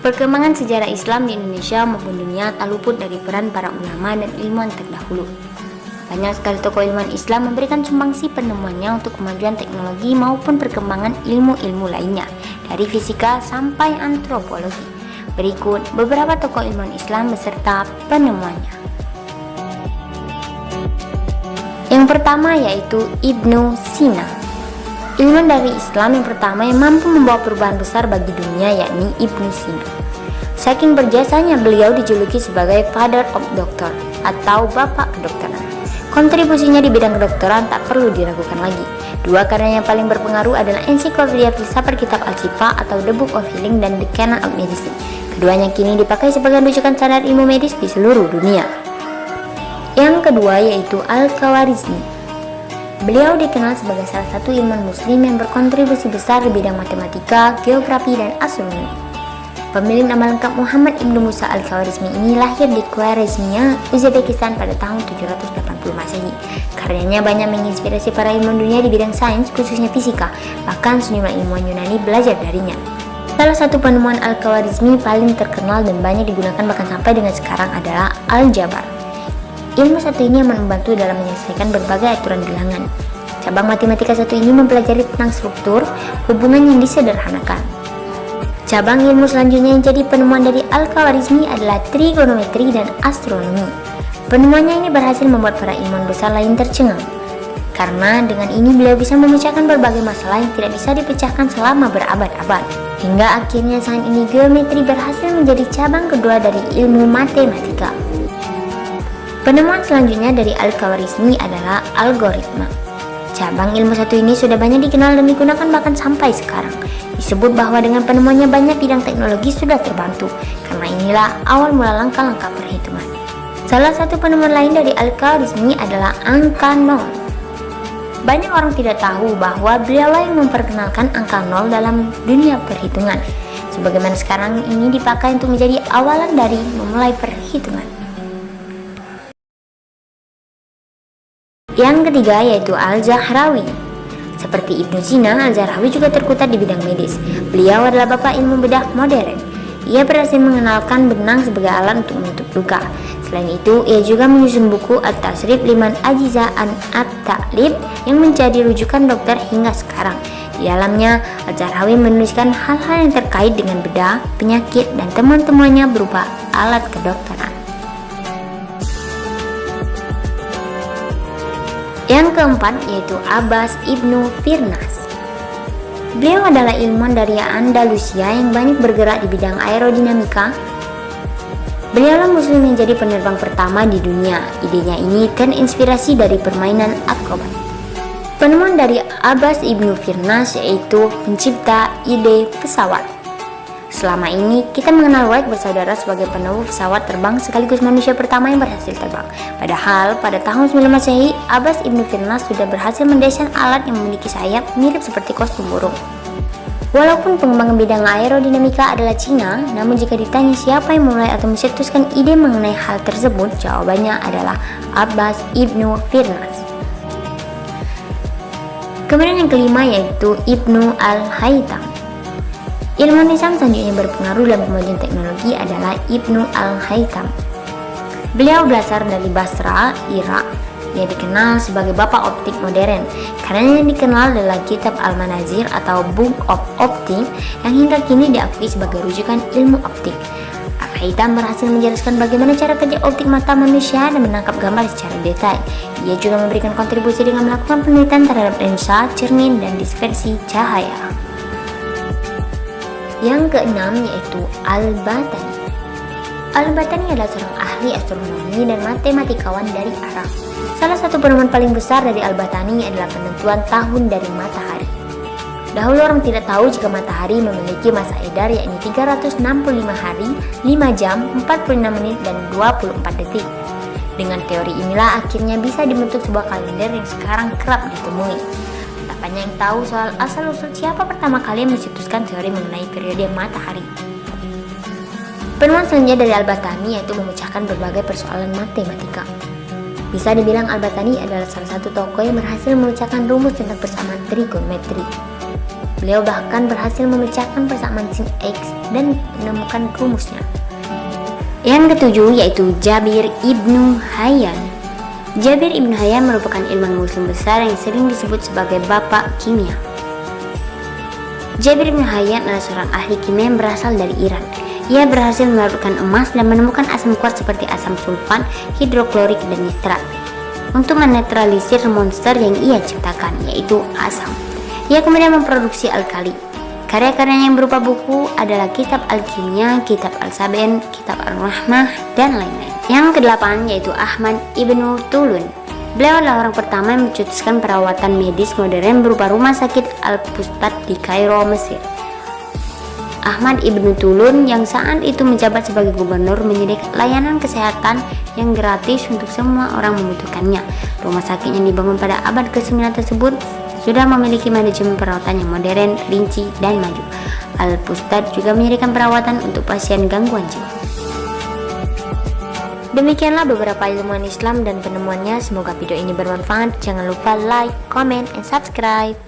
Perkembangan sejarah Islam di Indonesia maupun dunia tak luput dari peran para ulama dan ilmuwan terdahulu. Banyak sekali tokoh ilmuwan Islam memberikan sumbangsi penemuannya untuk kemajuan teknologi maupun perkembangan ilmu-ilmu lainnya, dari fisika sampai antropologi. Berikut beberapa tokoh ilmuwan Islam beserta penemuannya. Yang pertama yaitu Ibnu Sina. Ilmuwan dari Islam yang pertama yang mampu membawa perubahan besar bagi dunia yakni Ibnu Sina. Saking berjasanya beliau dijuluki sebagai Father of Doctor atau Bapak Kedokteran. Kontribusinya di bidang kedokteran tak perlu diragukan lagi. Dua karya yang paling berpengaruh adalah Ensiklopedia Filsafat Kitab Al-Syifa atau The Book of Healing dan The Canon of Medicine. Keduanya kini dipakai sebagai rujukan standar ilmu medis di seluruh dunia. Yang kedua yaitu Al-Khawarizmi. Beliau dikenal sebagai salah satu ilmuwan muslim yang berkontribusi besar di bidang matematika, geografi, dan astronomi. Pemilik nama lengkap Muhammad Ibnu Musa Al-Khawarizmi ini lahir di Khwarezmia, Uzbekistan pada tahun 780 Masehi. Karyanya banyak menginspirasi para ilmuwan dunia di bidang sains, khususnya fisika. Bahkan sejumlah ilmuwan Yunani belajar darinya. Salah satu penemuan Al-Khawarizmi paling terkenal dan banyak digunakan bahkan sampai dengan sekarang adalah Al-Jabar. Ilmu satu ini yang membantu dalam menyelesaikan berbagai aturan bilangan. Cabang matematika satu ini mempelajari tentang struktur hubungan yang disederhanakan. Cabang ilmu selanjutnya yang jadi penemuan dari Al-Khawarizmi adalah trigonometri dan astronomi. Penemuannya ini berhasil membuat para ilmuwan besar lain tercengang. Karena dengan ini beliau bisa memecahkan berbagai masalah yang tidak bisa dipecahkan selama berabad-abad. Hingga akhirnya saat ini geometri berhasil menjadi cabang kedua dari ilmu matematika. Penemuan selanjutnya dari Al-Khawarizmi adalah algoritma. Cabang ilmu satu ini sudah banyak dikenal dan digunakan bahkan sampai sekarang. Disebut bahwa dengan penemuannya banyak bidang teknologi sudah terbantu, karena inilah awal mula langkah-langkah perhitungan. Salah satu penemuan lain dari Al-Khawarizmi adalah angka 0. Banyak orang tidak tahu bahwa beliaulah yang memperkenalkan angka 0 dalam dunia perhitungan, sebagaimana sekarang ini dipakai untuk menjadi awalan dari memulai perhitungan. Yang ketiga yaitu Al-Zahrawi. Seperti Ibnu Sina, Al-Zahrawi juga terkutat di bidang medis. Beliau adalah bapak ilmu bedah modern. Ia berhasil mengenalkan benang sebagai alat untuk menutup luka. Selain itu, ia juga menyusun buku At-Tasrif Liman Ajiza an At-Ta'lib yang menjadi rujukan dokter hingga sekarang. Di dalamnya, Al-Zahrawi menuliskan hal-hal yang terkait dengan bedah, penyakit, dan teman-temannya berupa alat kedokteran. Yang keempat yaitu Abbas Ibnu Firnas. Beliau adalah ilmuwan dari Andalusia yang banyak bergerak di bidang aerodinamika. Beliaulah muslim yang jadi penerbang pertama di dunia. Idenya ini terinspirasi dari permainan akrobat. Penemuan dari Abbas Ibnu Firnas yaitu pencipta ide pesawat. Selama ini, kita mengenal Wright bersaudara sebagai penemuh pesawat terbang sekaligus manusia pertama yang berhasil terbang. Padahal, pada tahun 9 Masehi, Abbas Ibnu Firnas sudah berhasil mendesain alat yang memiliki sayap mirip seperti kostum burung. Walaupun pengembangan bidang aerodinamika adalah Cina, namun jika ditanya siapa yang memulai atau mencetuskan ide mengenai hal tersebut, jawabannya adalah Abbas Ibnu Firnas. Kemudian yang kelima yaitu Ibnu Al-Haytham. Ilmuwan Islam selanjutnya yang berpengaruh dalam kemajuan teknologi adalah Ibnu Al-Haytham. Beliau berasal dari Basra, Irak. Ia dikenal sebagai bapak optik modern karena yang dikenal adalah kitab Al-Manazir atau Book of Optics yang hingga kini diakui sebagai rujukan ilmu optik. Al-Haytham berhasil menjelaskan bagaimana cara kerja optik mata manusia dan menangkap gambar secara detail. Ia juga memberikan kontribusi dengan melakukan penelitian terhadap lensa, cermin, dan dispersi cahaya. Yang keenam yaitu Al-Batani. Al-Batani adalah seorang ahli astronomi dan matematikawan dari Arab. Salah satu penemuan paling besar dari Al-Batani adalah penentuan tahun dari matahari. Dahulu orang tidak tahu jika matahari memiliki masa edar yakni 365 hari, 5 jam, 46 menit, dan 24 detik. Dengan teori inilah akhirnya bisa dibentuk sebuah kalender yang sekarang kerap ditemui. Banyak yang tahu soal asal-usul siapa pertama kali yang mencetuskan teori mengenai periode matahari. Penemuan selanjutnya dari Al-Batani yaitu memecahkan berbagai persoalan matematika. Bisa dibilang Al-Batani adalah salah satu tokoh yang berhasil memecahkan rumus tentang persamaan trigonometri. Beliau bahkan berhasil memecahkan persamaan sin X dan menemukan rumusnya. Yang ketujuh yaitu Jabir ibnu Hayyan. Jabir ibnu Hayyan merupakan ilmuwan muslim besar yang sering disebut sebagai bapak kimia. Jabir ibnu Hayyan adalah seorang ahli kimia yang berasal dari Iran. Ia berhasil melarutkan emas dan menemukan asam kuat seperti asam sulfan, hidroklorik, dan nitrat untuk menetralisir monster yang ia ciptakan, yaitu asam. Ia kemudian memproduksi alkali. Karya-karyanya yang berupa buku adalah Kitab Al-Kimia, Kitab Al-Saben, Kitab Al-Rahmah, dan lain-lain. Yang kedelapan yaitu Ahmad ibnu Tulun. Beliau adalah orang pertama yang mencetuskan perawatan medis modern berupa rumah sakit Al-Fustat di Kairo, Mesir. Ahmad ibnu Tulun yang saat itu menjabat sebagai gubernur menyediakan layanan kesehatan yang gratis untuk semua orang membutuhkannya. Rumah sakit yang dibangun pada abad ke-9 tersebut sudah memiliki manajemen perawatan yang modern, rinci, dan maju. Al-Fustat juga menyediakan perawatan untuk pasien gangguan jiwa. Demikianlah beberapa ilmuwan Islam dan penemuannya. Semoga video ini bermanfaat. Jangan lupa like, comment, and subscribe.